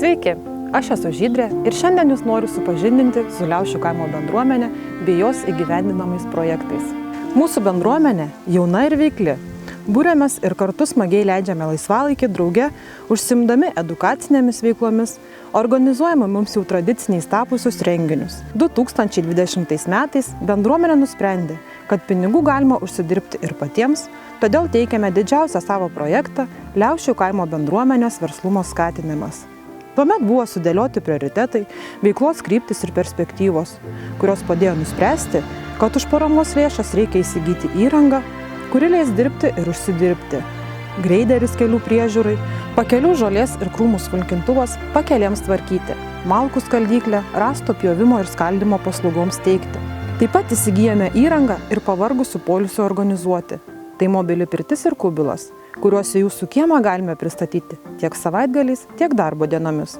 Sveiki, aš esu Žydrė ir šiandien jūs noriu supažindinti su Liaušių kaimo bendruomenė bei jos įgyvendinamais projektais. Mūsų bendruomenė jauna ir veikli. Būrėmės ir kartu smagiai leidžiame laisvalaikį drauge, užsiimdami edukacinėmis veiklomis, organizuojame mums jau tradiciniais tapusius renginius. 2020 metais bendruomenė nusprendė, kad pinigų galima užsidirbti ir patiems, todėl teikiame didžiausią savo projektą Liaušių kaimo bendruomenės verslumo skatinimas. Tuomet buvo sudėlioti prioritetai, veiklos kryptis ir perspektyvos, kurios padėjo nuspręsti, kad už paramos lėšas reikia įsigyti įrangą, kuri leis dirbti ir užsidirbti. Greideris kelių priežiūrai, pakelių žolės ir krūmų smulkintuvas pakelėms tvarkyti, malkų skaldyklę, rąsto pjovimo ir skaldymo paslaugoms teikti. Taip pat įsigijome įrangą ir pavargusių poilsio organizuoti. Tai mobili pirtis ir kubilas, kuriuose jūsų kiemą galime pristatyti tiek savaitgaliais, tiek darbo dienomis.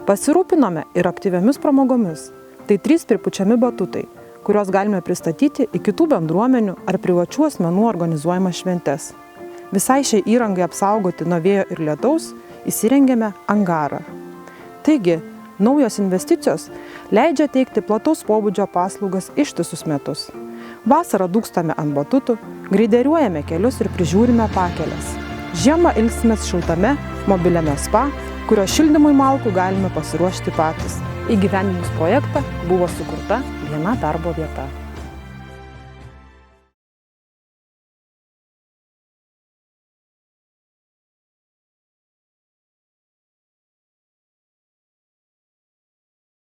Pasirūpinome ir aktyviamis pramogomis. Tai 3 pripučiami batutai, kuriuos galime pristatyti į kitų bendruomenių ar privačių asmenų organizuojamas šventes. Visai šiai įrangai apsaugoti nuo vėjo ir lietaus įsirengėme angarą. Taigi, naujos investicijos leidžia teikti plataus pobūdžio paslaugas ištisus metus. Vasarą dūkstame ant batutų, greideriuojame kelius ir prižiūrime pakeles. Žiemą ilsimės šiltame, mobiliame spa, kurio šildymui malkų galime pasiruošti patys. Įgyvendinus projektą buvo sukurta viena darbo vieta.